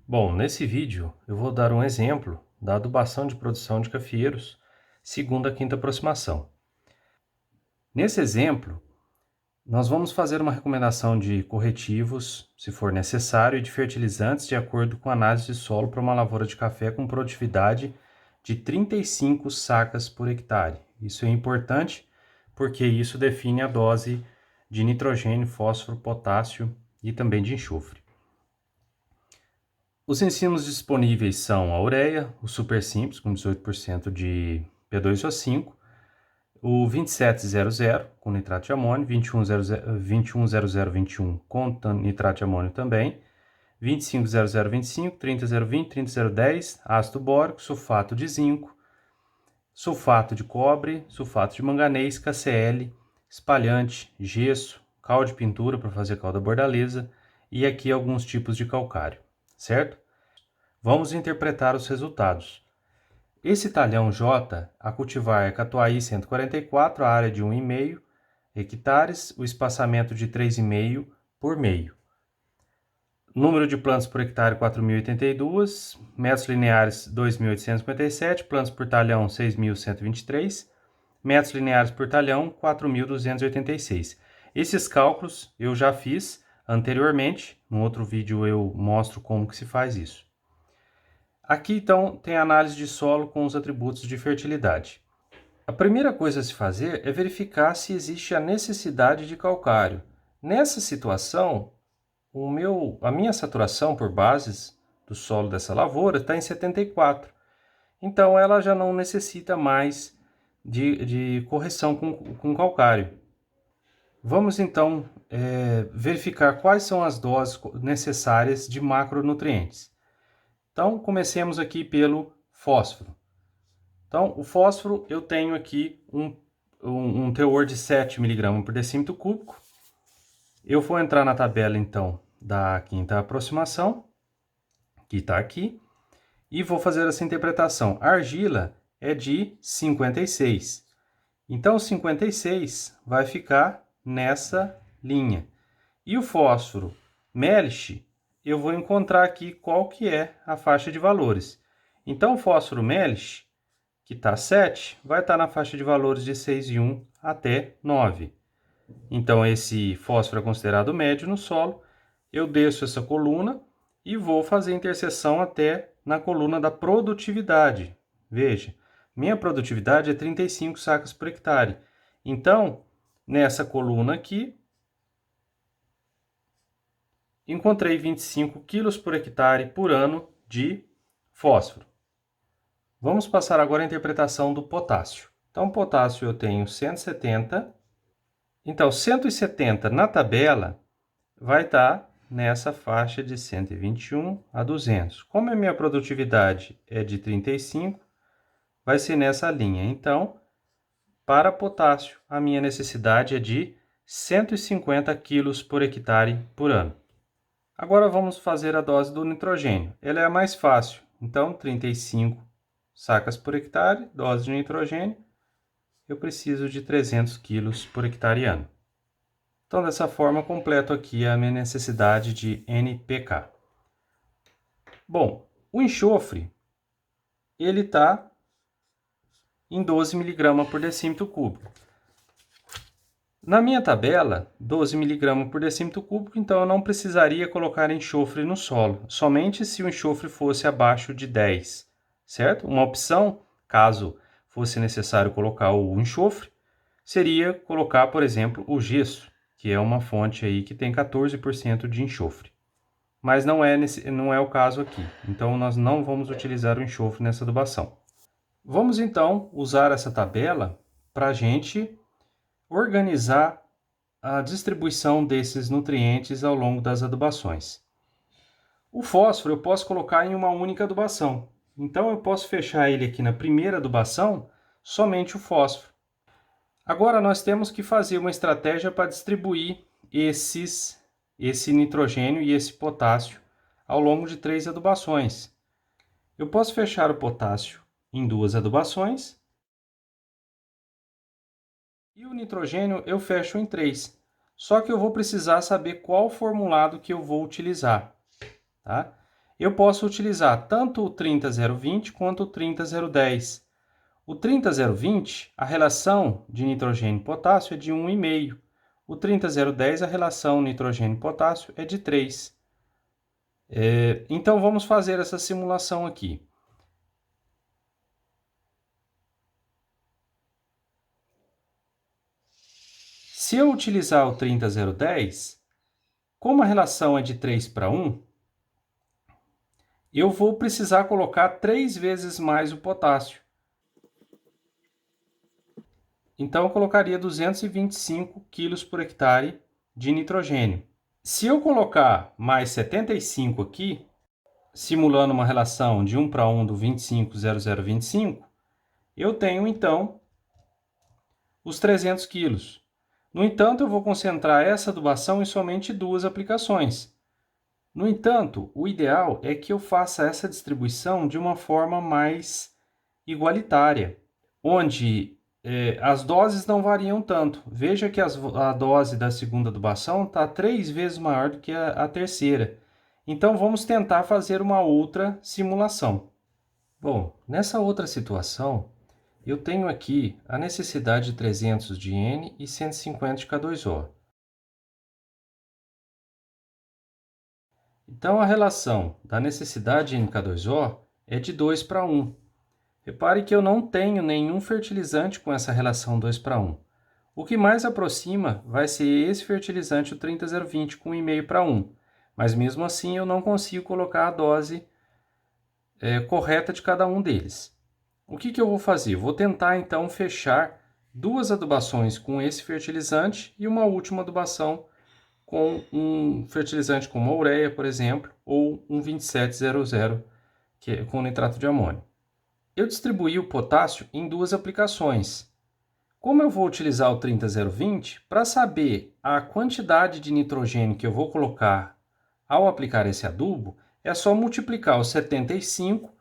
Bom, nesse vídeo eu vou dar um exemplo da adubação de produção de cafieiros, segundo a quinta aproximação. Nesse exemplo, nós vamos fazer uma recomendação de corretivos, se for necessário, e de fertilizantes de acordo com a análise de solo para uma lavoura de café com produtividade de 35 sacas por hectare. Isso é importante porque isso define a dose de nitrogênio, fósforo, potássio e também de enxofre. Os insumos disponíveis são a ureia, o super simples com 18% de P2O5, o 2700 com nitrato de amônio, 210021 com nitrato de amônio também, 250025, 30020, 30010, ácido bórico, sulfato de zinco, sulfato de cobre, sulfato de manganês, KCl, espalhante, gesso, cal de pintura para fazer calda bordaleza e aqui alguns tipos de calcário, certo? Vamos interpretar os resultados. Esse talhão J a cultivar é Catuai 144, a área de 1,5 hectares, o espaçamento de 3,5 por meio. Número de plantas por hectare 4.082, metros lineares 2.857, plantas por talhão 6.123, metros lineares por talhão 4.286. Esses cálculos eu já fiz anteriormente, no outro vídeo eu mostro como que se faz isso. Aqui, então, tem a análise de solo com os atributos de fertilidade. A primeira coisa a se fazer é verificar se existe a necessidade de calcário. Nessa situação, a minha saturação por bases do solo dessa lavoura está em 74. Então, ela já não necessita mais de correção com calcário. Vamos, então, verificar quais são as doses necessárias de macronutrientes. Então, comecemos aqui pelo fósforo. Então, o fósforo eu tenho aqui um teor de 7 mg por decímetro cúbico. Eu vou entrar na tabela, então, da quinta aproximação, que está aqui, e vou fazer essa interpretação. A argila é de 56. Então, 56 vai ficar nessa linha. E o fósforo Melich, eu vou encontrar aqui qual que é a faixa de valores. Então, o fósforo Melich, que está 7, vai estar na faixa de valores de 6,1 até 9. Então, esse fósforo é considerado médio no solo. Eu desço essa coluna e vou fazer interseção até na coluna da produtividade. Veja, minha produtividade é 35 sacas por hectare. Então, nessa coluna aqui, encontrei 25 quilos por hectare por ano de fósforo. Vamos passar agora à interpretação do potássio. Então, potássio eu tenho 170. Então, 170 na tabela vai estar nessa faixa de 121 a 200. Como a minha produtividade é de 35, vai ser nessa linha. Então, para potássio, a minha necessidade é de 150 quilos por hectare por ano. Agora vamos fazer a dose do nitrogênio. Ela é a mais fácil. Então, 35 sacas por hectare, dose de nitrogênio, eu preciso de 300 quilos por hectare ano. Então, dessa forma, completo aqui a minha necessidade de NPK. Bom, o enxofre, ele está em 12 mg por decímetro cúbico. Na minha tabela, 12 mg por decímetro cúbico, então eu não precisaria colocar enxofre no solo, somente se o enxofre fosse abaixo de 10, certo? Uma opção, caso fosse necessário colocar o enxofre, seria colocar, por exemplo, o gesso, que é uma fonte aí que tem 14% de enxofre. Mas não é o caso aqui, então nós não vamos utilizar o enxofre nessa adubação. Vamos então usar essa tabela para a gente organizar a distribuição desses nutrientes ao longo das adubações. O fósforo eu posso colocar em uma única adubação. Então eu posso fechar ele aqui na primeira adubação, somente o fósforo. Agora nós temos que fazer uma estratégia para distribuir esse nitrogênio e esse potássio ao longo de 3 adubações. Eu posso fechar o potássio em 2 adubações e o nitrogênio eu fecho em 3. Só que eu vou precisar saber qual formulado que eu vou utilizar, tá? eu posso utilizar tanto o 30020 quanto o 30010. O 30020, a relação de nitrogênio e potássio é de 1,5. O 30010, a relação nitrogênio e potássio é de 3. Então, vamos fazer essa simulação aqui. Se eu utilizar o 30010, como a relação é de 3 para 1, eu vou precisar colocar 3 vezes mais o potássio. Então, eu colocaria 225 kg por hectare de nitrogênio. Se eu colocar mais 75 aqui, simulando uma relação de 1 para 1 do 25,0025, eu tenho, então, os 300 kg. No entanto, eu vou concentrar essa adubação em somente 2 aplicações. No entanto, o ideal é que eu faça essa distribuição de uma forma mais igualitária, onde as doses não variam tanto. Veja que a dose da segunda adubação está 3 vezes maior do que a terceira. Então, vamos tentar fazer uma outra simulação. Bom, nessa outra situação, eu tenho aqui a necessidade de 300 de N e 150 de K2O. Então, a relação da necessidade de NK2O é de 2 para 1. Repare que eu não tenho nenhum fertilizante com essa relação 2 para 1. O que mais aproxima vai ser esse fertilizante, o 30020, com 1,5 para 1. Mas mesmo assim eu não consigo colocar a dose correta de cada um deles. O que eu vou fazer? Vou tentar então fechar 2 adubações com esse fertilizante e uma última adubação com um fertilizante como a ureia, por exemplo, ou um 2700, que é com nitrato de amônio. Eu distribuí o potássio em 2 aplicações. Como eu vou utilizar o 30020, para saber a quantidade de nitrogênio que eu vou colocar ao aplicar esse adubo, é só multiplicar o 75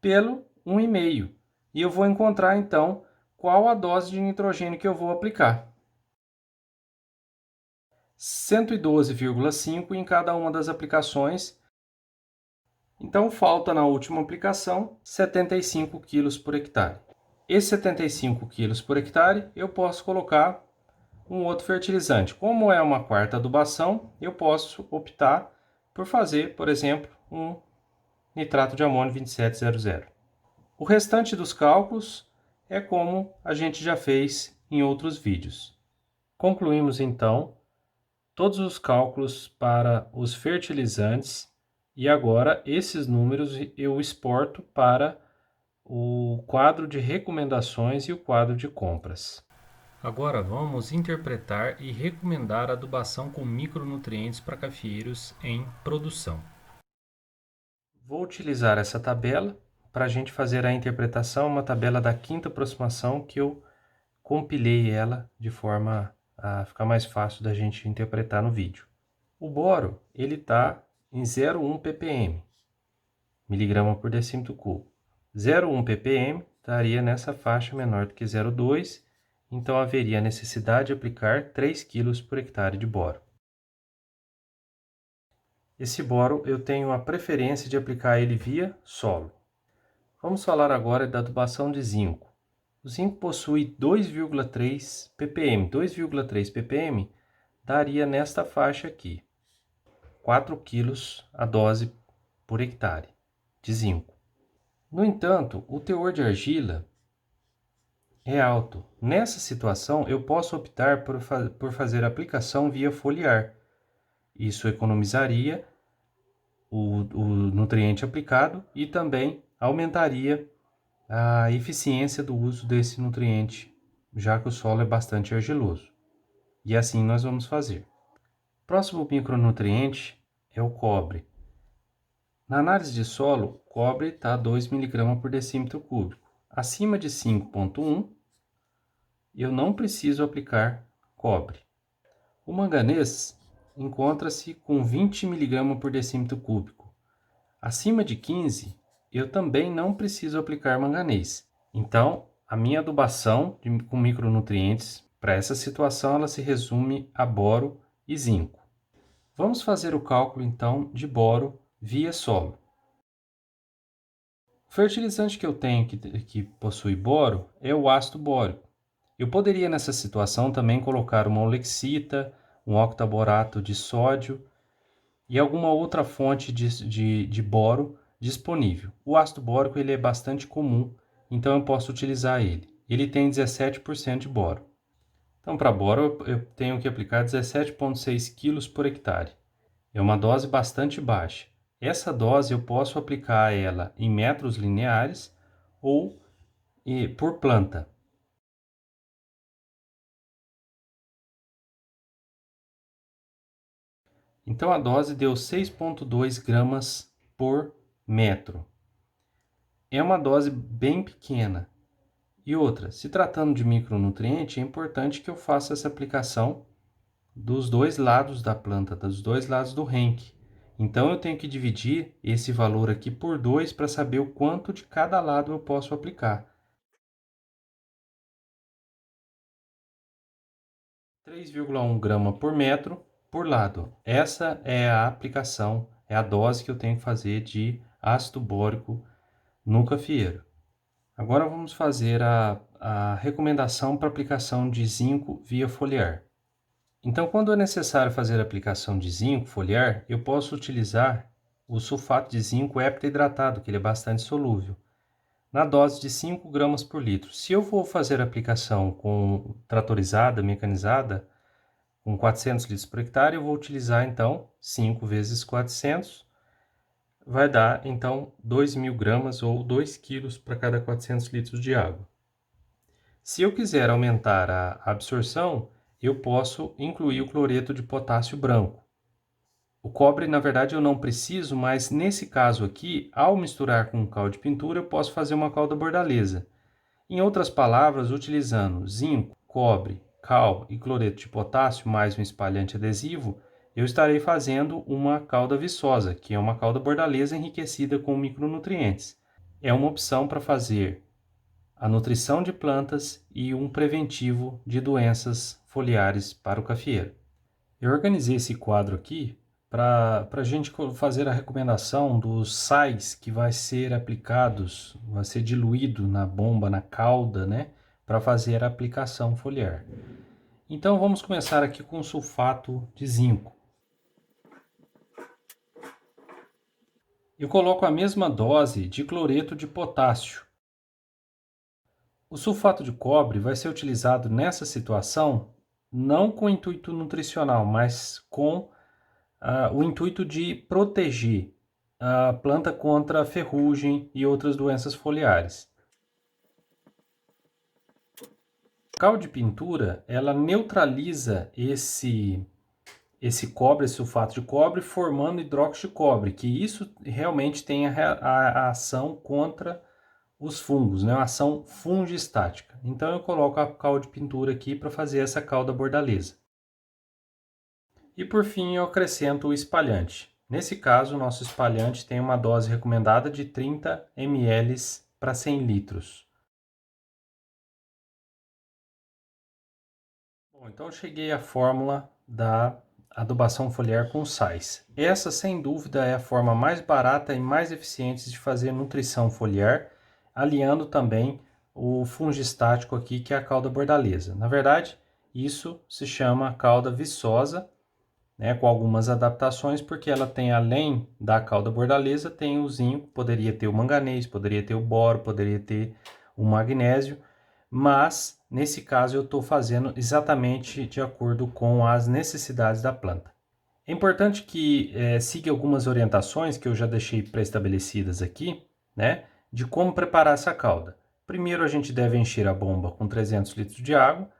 pelo 1,5. E eu vou encontrar, então, qual a dose de nitrogênio que eu vou aplicar. 112,5 em cada uma das aplicações. Então, falta na última aplicação 75 kg por hectare. Esses 75 kg por hectare, eu posso colocar um outro fertilizante. Como é uma quarta adubação, eu posso optar por fazer, por exemplo, um nitrato de amônio 2700. O restante dos cálculos é como a gente já fez em outros vídeos. Concluímos, então, todos os cálculos para os fertilizantes e agora esses números eu exporto para o quadro de recomendações e o quadro de compras. Agora vamos interpretar e recomendar a adubação com micronutrientes para cafeeiros em produção. Vou utilizar essa tabela para a gente fazer a interpretação, uma tabela da quinta aproximação que eu compilei ela de forma a ficar mais fácil da gente interpretar no vídeo. O boro, ele está em 0,1 ppm, miligrama por decímetro cúbico. 0,1 ppm estaria nessa faixa menor do que 0,2, então haveria a necessidade de aplicar 3 kg por hectare de boro. Esse boro eu tenho a preferência de aplicar ele via solo. Vamos falar agora da adubação de zinco. O zinco possui 2,3 ppm. 2,3 ppm daria nesta faixa aqui, 4 kg a dose por hectare de zinco. No entanto, o teor de argila é alto. Nessa situação, eu posso optar por fazer a aplicação via foliar. Isso economizaria o nutriente aplicado e também aumentaria a eficiência do uso desse nutriente, já que o solo é bastante argiloso. E assim nós vamos fazer. Próximo micronutriente é o cobre. Na análise de solo, cobre está 2 mg por decímetro cúbico. Acima de 5,1, eu não preciso aplicar cobre. O manganês encontra-se com 20 mg por decímetro cúbico. Acima de 15, eu também não preciso aplicar manganês. Então, a minha adubação com micronutrientes para essa situação ela se resume a boro e zinco. Vamos fazer o cálculo então de boro via solo. O fertilizante que eu tenho que possui boro é o ácido bórico. Eu poderia nessa situação também colocar uma olexita, um octaborato de sódio e alguma outra fonte de boro disponível. O ácido bórico ele é bastante comum, então eu posso utilizar ele. Ele tem 17% de boro. Então, para boro, eu tenho que aplicar 17,6 kg por hectare. É uma dose bastante baixa. Essa dose eu posso aplicar ela em metros lineares ou por planta. Então, a dose deu 6,2 gramas por metro. É uma dose bem pequena. E outra, se tratando de micronutriente, é importante que eu faça essa aplicação dos dois lados da planta, dos dois lados do renque. Então eu tenho que dividir esse valor aqui por 2 para saber o quanto de cada lado eu posso aplicar. 3,1 grama por metro por lado. Essa é a aplicação, é a dose que eu tenho que fazer de ácido bórico no cafeeiro. Agora vamos fazer a recomendação para aplicação de zinco via foliar. Então, quando é necessário fazer a aplicação de zinco foliar, eu posso utilizar o sulfato de zinco heptahidratado, que ele é bastante solúvel, na dose de 5 gramas por litro. Se eu for fazer a aplicação com tratorizada, mecanizada, com 400 litros por hectare, eu vou utilizar então 5 vezes 400, vai dar então 2.000 gramas ou 2 quilos para cada 400 litros de água. Se eu quiser aumentar a absorção, eu posso incluir o cloreto de potássio branco. O cobre, na verdade, eu não preciso, mas nesse caso aqui, ao misturar com cal de pintura, eu posso fazer uma calda bordaleza. Em outras palavras, utilizando zinco, cobre, cal e cloreto de potássio mais um espalhante adesivo, eu estarei fazendo uma calda viçosa, que é uma calda bordaleza enriquecida com micronutrientes. É uma opção para fazer a nutrição de plantas e um preventivo de doenças foliares para o cafeeiro. Eu organizei esse quadro aqui para a gente fazer a recomendação dos sais que vai ser aplicados, vai ser diluído na bomba, na calda, né, para fazer a aplicação foliar. Então vamos começar aqui com sulfato de zinco. Eu coloco a mesma dose de cloreto de potássio. O sulfato de cobre vai ser utilizado nessa situação não com intuito nutricional, mas com o intuito de proteger a planta contra ferrugem e outras doenças foliares. A cal de pintura, ela neutraliza esse cobre, esse sulfato de cobre, formando hidróxido de cobre, que isso realmente tem a ação contra os fungos, né? Uma ação fungistática. Então eu coloco a cal de pintura aqui para fazer essa calda bordaleza. E por fim eu acrescento o espalhante. Nesse caso, o nosso espalhante tem uma dose recomendada de 30 ml para 100 litros. Bom, então eu cheguei à fórmula da adubação foliar com sais. Essa, sem dúvida, é a forma mais barata e mais eficiente de fazer nutrição foliar, aliando também o fungistático aqui, que é a calda bordaleza. Na verdade, isso se chama calda viçosa, né, com algumas adaptações, porque ela tem, além da calda bordaleza, tem o zinco, poderia ter o manganês, poderia ter o boro, poderia ter o magnésio, mas nesse caso eu estou fazendo exatamente de acordo com as necessidades da planta. É importante que siga algumas orientações que eu já deixei pré-estabelecidas aqui, né, de como preparar essa calda. Primeiro a gente deve encher a bomba com 300 litros de água.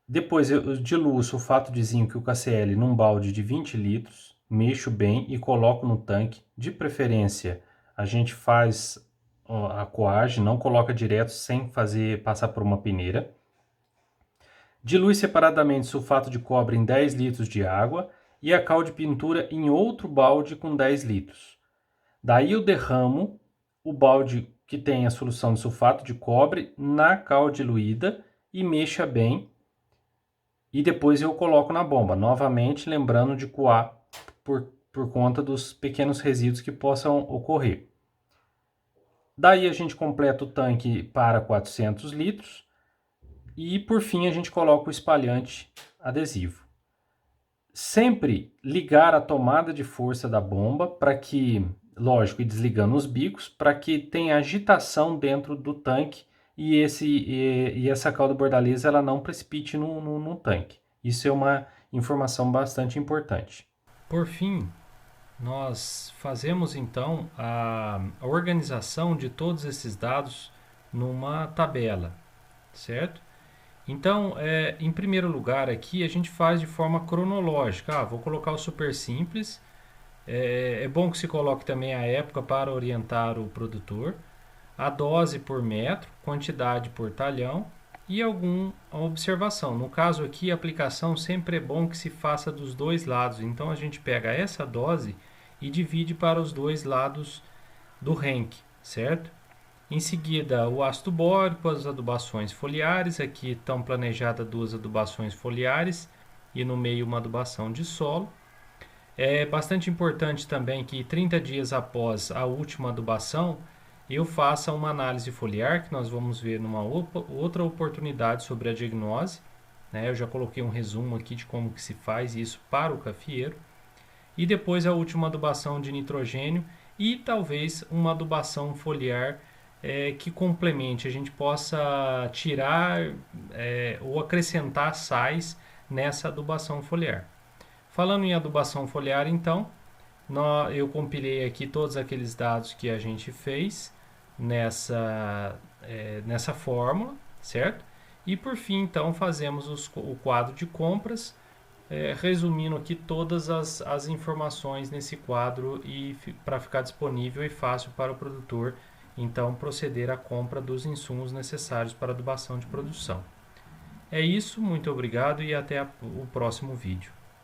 Depois eu diluo o sulfato de zinco e o KCl num balde de 20 litros, mexo bem e coloco no tanque. De preferência, a gente faz a coagem, não coloca direto sem passar por uma peneira. Dilui separadamente sulfato de cobre em 10 litros de água e a cal de pintura em outro balde com 10 litros. Daí eu derramo o balde que tem a solução de sulfato de cobre na cal diluída e mexa bem. E depois eu coloco na bomba, novamente lembrando de coar por conta dos pequenos resíduos que possam ocorrer. Daí a gente completa o tanque para 400 litros e por fim a gente coloca o espalhante adesivo. Sempre ligar a tomada de força da bomba para que, lógico, e desligando os bicos, para que tenha agitação dentro do tanque e essa cauda bordaleza ela não precipite no tanque. Isso é uma informação bastante importante. Por fim, nós fazemos então a organização de todos esses dados numa tabela, certo? Então, em primeiro lugar aqui, a gente faz de forma cronológica. Vou colocar o super simples. É bom que se coloque também a época para orientar o produtor. A dose por metro, quantidade por talhão e alguma observação. No caso aqui, a aplicação sempre é bom que se faça dos dois lados. Então, a gente pega essa dose e divide para os dois lados do renque, certo? Em seguida, o ácido bórico, as adubações foliares. Aqui estão planejadas 2 adubações foliares e no meio uma adubação de solo. É bastante importante também que 30 dias após a última adubação, eu faça uma análise foliar, que nós vamos ver numa outra oportunidade sobre a diagnose. Eu já coloquei um resumo aqui de como que se faz isso para o cafeeiro. E depois a última adubação de nitrogênio e talvez uma adubação foliar que complemente, a gente possa tirar ou acrescentar sais nessa adubação foliar. Falando em adubação foliar, então, eu compilei aqui todos aqueles dados que a gente fez nessa fórmula, certo? E por fim, então, fazemos o quadro de compras, resumindo aqui todas as informações nesse quadro e para ficar disponível e fácil para o produtor então proceder à compra dos insumos necessários para adubação de produção. É isso, muito obrigado e até o próximo vídeo.